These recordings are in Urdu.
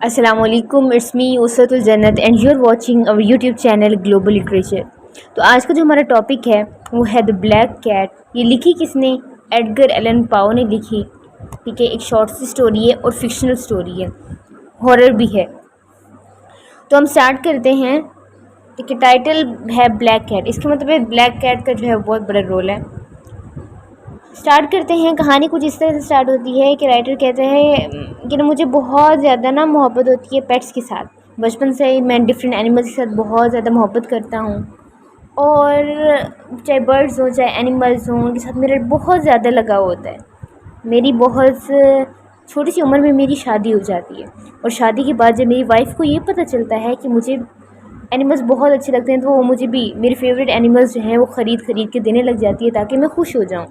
السلام علیکم، اٹس می اسرت الجنت اینڈ یو آر واچنگ اور یوٹیوب چینل گلوبل لٹریچر۔ تو آج کا جو ہمارا ٹاپک ہے وہ ہے دا بلیک کیٹ۔ یہ لکھی کس نے؟ ایڈگر ایلن پاؤ نے لکھی، ٹھیک ہے۔ ایک شارٹ سی اسٹوری ہے اور فکشنل اسٹوری ہے، ہارر بھی ہے۔ تو ہم سٹارٹ کرتے ہیں، ٹھیک ہے۔ ٹائٹل ہے بلیک کیٹ، اس کا مطلب ہے بلیک کیٹ کا جو ہے بہت بڑا رول ہے۔ سٹارٹ کرتے ہیں، کہانی کچھ اس طرح سے سٹارٹ ہوتی ہے کہ رائٹر کہتے ہیں کہ مجھے بہت زیادہ محبت ہوتی ہے پیٹس کے ساتھ۔ بچپن سے ہی میں ڈفرینٹ اینیملس کے ساتھ بہت زیادہ محبت کرتا ہوں، اور چاہے برڈز ہوں چاہے اینیملز ہوں، ان کے ساتھ میرا بہت زیادہ لگاؤ ہوتا ہے۔ میری بہت چھوٹی سی عمر میں میری شادی ہو جاتی ہے، اور شادی کے بعد جب میری وائف کو یہ پتہ چلتا ہے کہ مجھے اینیملز بہت اچھے لگتے ہیں، تو وہ مجھے بھی میرے فیوریٹ اینیملز جو ہیں وہ خرید کے دینے لگ جاتی ہے تاکہ میں خوش ہو جاؤں۔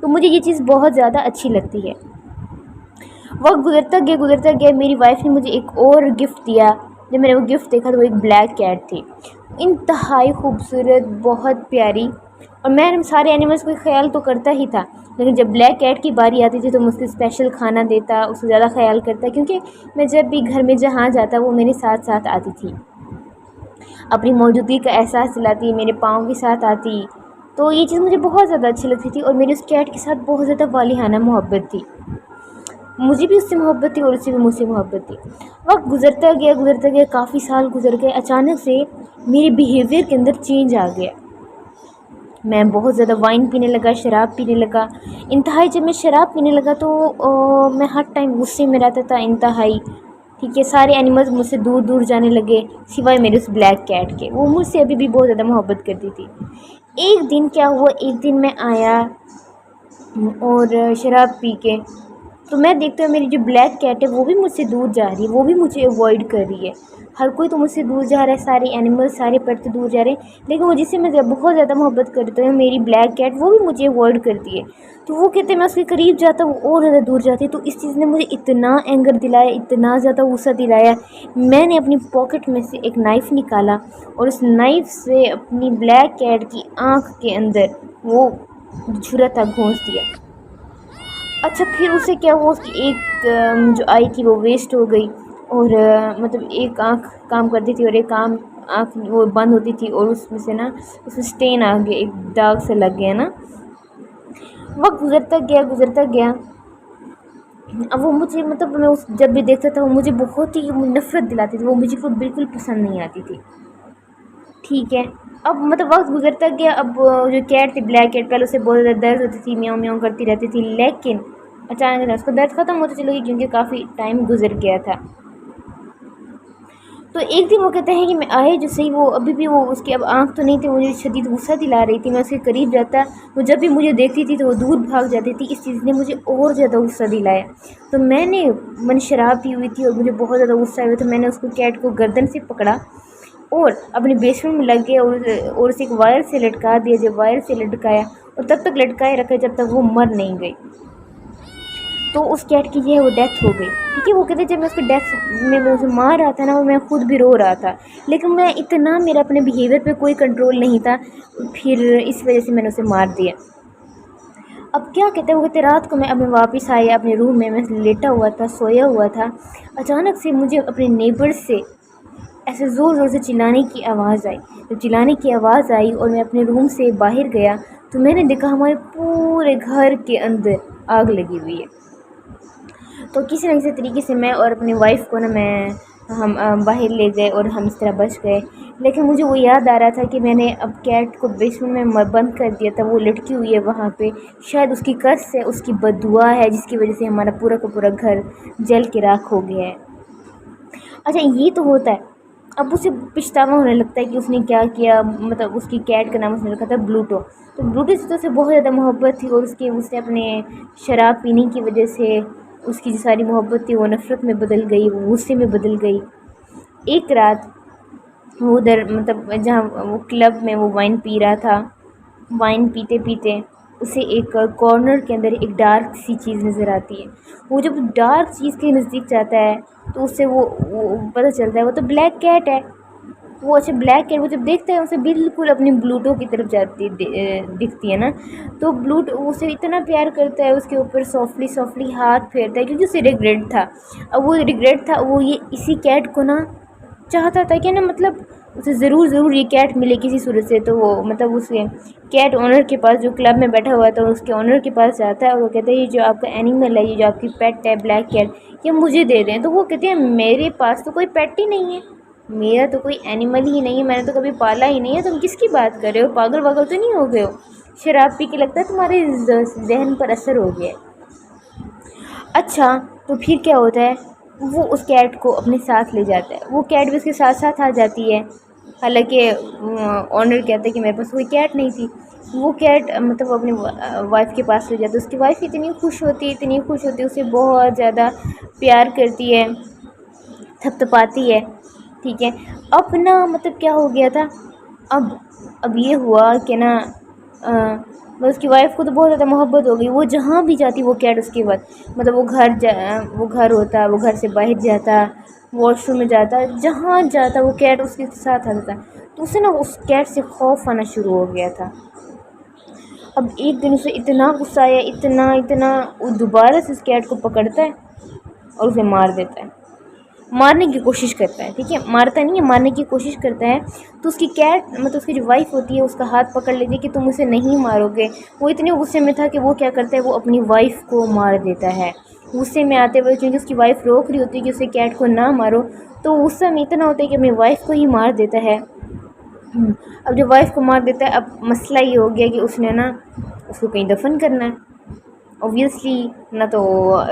تو مجھے یہ چیز بہت زیادہ اچھی لگتی ہے۔ وقت گزرتا گیا میری وائف نے مجھے ایک اور گفٹ دیا۔ جب میں نے وہ گفٹ دیکھا تو وہ ایک بلیک کیٹ تھی، انتہائی خوبصورت، بہت پیاری۔ اور میں سارے اینیملز کو خیال تو کرتا ہی تھا، لیکن جب بلیک کیٹ کی باری آتی تھی تو مجھ سے اسپیشل کھانا دیتا، اس سے زیادہ خیال کرتا، کیونکہ میں جب بھی گھر میں جہاں جاتا وہ میرے ساتھ ساتھ آتی تھی، اپنی موجودگی کا احساس دلاتی، میرے پاؤں کے ساتھ آتی۔ تو یہ چیز مجھے بہت زیادہ اچھی لگتی تھی، اور میری اس کیٹ کے ساتھ بہت زیادہ والہانہ محبت تھی۔ مجھے بھی اس سے محبت تھی اور اسے بھی مجھ سے محبت تھی۔ وقت گزرتا گیا، کافی سال گزر گئے۔ اچانک سے میرے بیہیویئر کے اندر چینج آ گیا۔ میں بہت زیادہ وائن پینے لگا، شراب پینے لگا۔ انتہائی جب میں شراب پینے لگا تو میں ہر ٹائم غصے میں رہتا تھا، انتہائی، ٹھیک ہے۔ سارے اینیملز مجھ سے دور دور جانے لگے سوائے میرے اس بلیک کیٹ کے، وہ مجھ سے ابھی بھی بہت زیادہ محبت کرتی تھی۔ ایک دن کیا ہوا، ایک دن میں آیا اور شراب پی کے، تو میں دیکھتا ہوں میری جو بلیک کیٹ ہے وہ بھی مجھ سے دور جا رہی ہے، وہ بھی مجھے اوائڈ کر رہی ہے۔ ہر کوئی تو مجھ سے دور جا رہا ہے، سارے اینیملز، سارے پیٹ تو دور جا رہے ہیں، لیکن وہ جس سے میں بہت زیادہ محبت کرتی ہوں، میری بلیک کیٹ، وہ بھی مجھے اوائڈ کرتی ہے۔ تو وہ کہتے ہیں میں اس کے قریب جاتا ہوں اور زیادہ دور جاتی ہے۔ تو اس چیز نے مجھے اتنا اینگر دلایا، اتنا زیادہ غصہ دلایا، میں نے اپنی پاکٹ میں سے ایک نائف نکالا اور اس نائف سے اپنی بلیک کیٹ کی آنکھ کے اندر وہ چھرا تھا گھونس دیا۔ اچھا، پھر اسے کیا ہوا، اس کی ایک جو آئی تھی وہ ویسٹ ہو گئی، اور مطلب ایک آنکھ کام کرتی تھی اور ایک آنکھ وہ بند ہوتی تھی، اور اس میں سے اس میں اسٹین آ گیا، ایک داغ سے لگ گیا نا۔ وقت گزرتا گیا، اب وہ مجھے میں جب بھی دیکھتا تھا وہ مجھے بہت ہی نفرت دلاتی تھی، وہ مجھے کو بالکل پسند نہیں آتی تھی، ٹھیک ہے۔ اب وقت گزرتا گیا، اب جو کیٹ تھی بلیک کیٹ، پہلے اسے بہت زیادہ درد ہوتی تھی، میاؤں میاؤں کرتی رہتی تھی، لیکن اچانک اس کو درد ختم ہوتا چلا گیا کیونکہ کافی ٹائم گزر گیا تھا۔ تو ایک دن وہ کہتے ہیں کہ میں آئے جو صحیح، وہ ابھی بھی وہ اس کی اب آنکھ تو نہیں تھی، مجھے شدید غصہ دلا رہی تھی۔ میں اس کے قریب جاتا، وہ جب بھی مجھے دیکھتی تھی تو وہ دور بھاگ جاتی تھی۔ اس چیز نے مجھے اور زیادہ غصہ دلایا۔ تو میں نے شراب پی ہوئی تھی اور مجھے بہت زیادہ غصہ آیا تو میں نے اس کو کیٹ کو گردن سے پکڑا اور اپنے بیسمنٹ میں لگ گیا، اور اسے ایک وائر سے لٹکا دیا۔ جب وائر سے لٹکایا اور تب تک لٹکائے رکھا جب تک وہ مر نہیں گئی، تو اس کیٹ کی جو ہے وہ ڈیتھ ہو گئی، ٹھیک ہے۔ وہ کہتے جب میں اس کو ڈیتھ میں اسے مار رہا تھا نا، میں خود بھی رو رہا تھا، لیکن میں اتنا میرا اپنے بیہیویئر پہ کوئی کنٹرول نہیں تھا، پھر اس وجہ سے میں نے اسے مار دیا۔ اب کیا کہتے ہیں، وہ کہتے رات کو میں واپس آیا اپنے روم میں لیٹا ہوا تھا، سویا ہوا تھا۔ اچانک سے مجھے اپنے نیبر سے ایسے زور زور سے چلانے کی آواز آئی۔ جب چلانے کی آواز آئی اور میں اپنے روم سے باہر گیا تو میں نے دیکھا ہمارے پورے گھر کے اندر آگ لگی ہوئی ہے۔ تو کسی نہ کسی طریقے سے میں اور اپنی وائف کو ہم باہر لے گئے اور ہم اس طرح بچ گئے، لیکن مجھے وہ یاد آ رہا تھا کہ میں نے اب کیٹ کو بیسمنٹ میں بند کر دیا تھا، وہ لٹکی ہوئی ہے وہاں پہ، شاید اس کی کرس ہے، اس کی بد دعا ہے جس کی وجہ سے ہمارا پورا کا پورا گھر جل کے راکھ ہو گیا ہے۔ اچھا، یہ تو ہوتا ہے۔ اب اسے پچھتاوا ہونے لگتا ہے کہ اس نے کیا کیا، اس کی کیٹ کا نام اس نے رکھا تھا بلوٹو۔ تو بلوٹو سے تو اسے بہت زیادہ محبت تھی، اور اس نے اپنے شراب پینے کی وجہ سے اس کی جو ساری محبت تھی وہ نفرت میں بدل گئی، وہ غصے میں بدل گئی۔ ایک رات وہ ادھر جہاں وہ کلب میں وہ وائن پی رہا تھا، وائن پیتے پیتے اسے ایک کارنر کے اندر ایک ڈارک سی چیز نظر آتی ہے۔ وہ جب ڈارک چیز کے نزدیک جاتا ہے تو اس سے وہ پتہ چلتا ہے وہ تو بلیک کیٹ ہے۔ وہ اچھا بلیک کیٹ وہ جب دیکھتا ہے اسے بالکل اپنی بلوٹو کی طرف جاتی دکھتی ہے نا، تو بلوٹو اسے اتنا پیار کرتا ہے، اس کے اوپر سافٹلی سافٹلی ہاتھ پھیرتا ہے، کیونکہ اسے ریگریٹ تھا. اب وہ ریگریٹ تھا، وہ یہ اسی کیٹ کو نا چاہتا تھا کہ نا مطلب اسے ضرور یہ کیٹ ملے کسی صورت سے. تو وہ مطلب اس کیٹ اونر کے پاس جو کلب میں بیٹھا ہوا تھا اس کے اونر کے پاس جاتا ہے اور وہ کہتا ہے یہ جو آپ کا اینیمل ہے، یہ جو آپ کی پیٹ ہے بلیک کیٹ، یہ مجھے دے دیں. تو وہ کہتے ہیں میرے پاس تو کوئی پیٹ ہی نہیں ہے، میرا تو کوئی اینیمل ہی نہیں ہے، میں نے تو کبھی پالا ہی نہیں ہے، تم کس کی بات کر رہے ہو، پاگل واگل تو نہیں ہو گئے ہو، شراب پی کے لگتا ہے تمہارے ذہن پر اثر ہو گیا. اچھا تو پھر کیا ہوتا ہے، وہ اس کیٹ کو اپنے ساتھ لے جاتا ہے، وہ کیٹ بھی اس کے ساتھ ساتھ آ جاتی ہے. حالانکہ اونر کہتا ہے کہ میرے پاس کوئی کیٹ نہیں تھی. وہ کیٹ مطلب وہ اپنی وائف کے پاس لے جاتا ہے. اس کی وائف اتنی خوش ہوتی اسے بہت زیادہ پیار کرتی ہے، تھپتپاتی ہے. ٹھیک ہے، اب نا مطلب کیا ہو گیا تھا، اب یہ ہوا کہ نا اس کی وائف کو تو بہت زیادہ محبت ہو گئی. وہ جہاں بھی جاتی وہ کیٹ اس کے بعد مطلب وہ گھر ہوتا، وہ گھر سے باہر جاتا، واش روم میں جاتا، جہاں جاتا وہ کیٹ اس کے ساتھ آتا تھا. تو اسے نا اس کیٹ سے خوف آنا شروع ہو گیا تھا. اب ایک دن اسے اتنا غصہ آیا، اتنا وہ دوبارہ سے اس کیٹ کو پکڑتا ہے اور اسے مار دیتا ہے، مارنے کی کوشش کرتا ہے. ٹھیک ہے، مارتا نہیں ہے، مارنے کی کوشش کرتا ہے. تو اس کی کیٹ مطلب اس کی جو وائف ہوتی ہے اس کا ہاتھ پکڑ لیتی ہے کہ تم اسے نہیں مارو گے. وہ اتنے غصے میں تھا کہ وہ کیا کرتا ہے، وہ اپنی وائف کو مار دیتا ہے. غصے میں آتے ہوئے کیونکہ اس کی وائف روک رہی ہوتی ہے کہ اسے کیٹ کو نہ مارو، تو غصہ میں اتنا ہوتا ہے کہ اپنی وائف کو ہی مار دیتا ہے. اب جب وائف کو مار دیتا ہے، اب مسئلہ یہ ہو گیا کہ اس نے نا اس کو کہیں دفن کرنا ہے. اوبویسلی نہ تو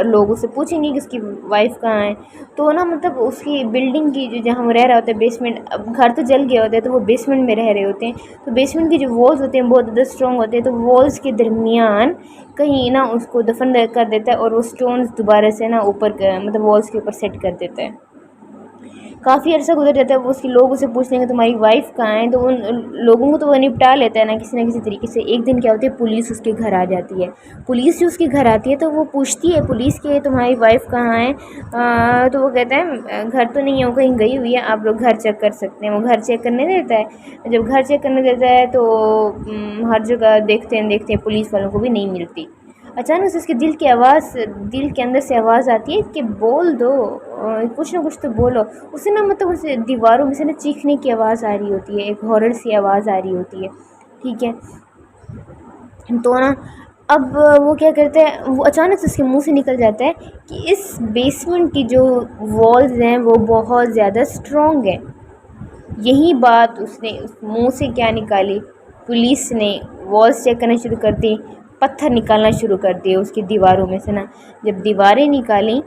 لوگ اسے پوچھیں گے کہ اس کی وائف کہاں ہے. تو نا مطلب اس کی بلڈنگ کی جو جہاں وہ رہ رہا ہوتا ہے بیسمنٹ، اب گھر تو جل گیا ہوتا ہے تو وہ بیسمنٹ میں رہ رہے ہوتے ہیں. تو بیسمنٹ کی جو والز ہوتے ہیں بہت زیادہ اسٹرانگ ہوتے ہیں، تو والز کے درمیان کہیں نا اس کو دفن کر دیتا ہے اور وہ سٹونز دوبارہ سے نا اوپر مطلب والز کے اوپر سیٹ کر دیتا ہے. کافی عرصہ گزر جاتا ہے، وہ اس کے لوگ اسے پوچھتے ہیں کہ تمہاری وائف کہاں ہے. تو ان لوگوں کو تو وہ نپٹا لیتا ہے نا کسی طریقے سے. ایک دن کیا ہوتا ہے، پولیس اس کے گھر آ جاتی ہے. پولیس جو اس کے گھر آتی ہے تو وہ پوچھتی ہے پولیس کہ تمہاری وائف کہاں ہے. تو وہ کہتا ہے گھر تو نہیں ہے، وہ کہیں گئی ہوئی ہے، آپ لوگ گھر چیک کر سکتے ہیں. وہ گھر چیک کرنے دیتا ہے. جب گھر چیک کرنے دیتا ہے تو ہر جگہ دیکھتے ہیں پولیس والوں کو بھی نہیں ملتی. اچانک سے اس کے دل کے اندر سے آواز آتی ہے کہ بول دو، کچھ نہ کچھ تو بولو. اسے نا مطلب اسے دیواروں میں سے نا چیخنے کی آواز آ رہی ہوتی ہے، ایک ہارر سی آواز آ رہی ہوتی ہے. ٹھیک ہے، تو نا اب وہ کیا کرتا ہے، وہ اچانک سے اس کے منہ سے نکل جاتا ہے کہ اس بیسمنٹ کی جو والز ہیں وہ بہت زیادہ اسٹرانگ ہیں. یہی بات اس نے منہ سے کیا نکالی، پولیس نے والز چیک کرنا شروع کر دی، پتھر نکالنا شروع کر دیے اس کی دیواروں میں سے نا. جب دیواریں نکالیں،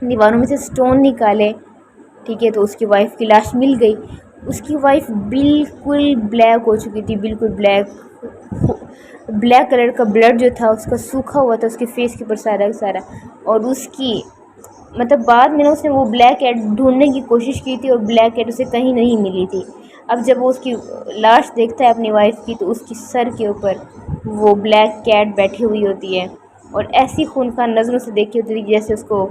دیواروں میں سے سٹون نکالے، ٹھیک ہے، تو اس کی وائف کی لاش مل گئی. اس کی وائف بالکل بلیک ہو چکی تھی، بالکل بلیک کلر کا بلڈ جو تھا اس کا سوکھا ہوا تھا اس کے فیس کے اوپر سارا. اور اس کی مطلب بعد میں اس نے وہ بلیک کیٹ ڈھونڈنے کی کوشش کی تھی اور بلیک کیٹ اسے کہیں نہیں ملی تھی. اب جب وہ اس کی لاش دیکھتا ہے اپنی وائف کی، تو اس کی سر کے اوپر وہ بلیک کیٹ بیٹھی ہوئی ہوتی ہے اور ایسی خونخوار نظروں سے دیکھی ہوتی ہے جیسے اس کو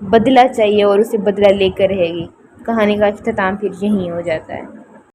بدلہ چاہیے اور اسے بدلہ لے کر رہے گی. کہانی کا اختتام پھر یہیں ہو جاتا ہے.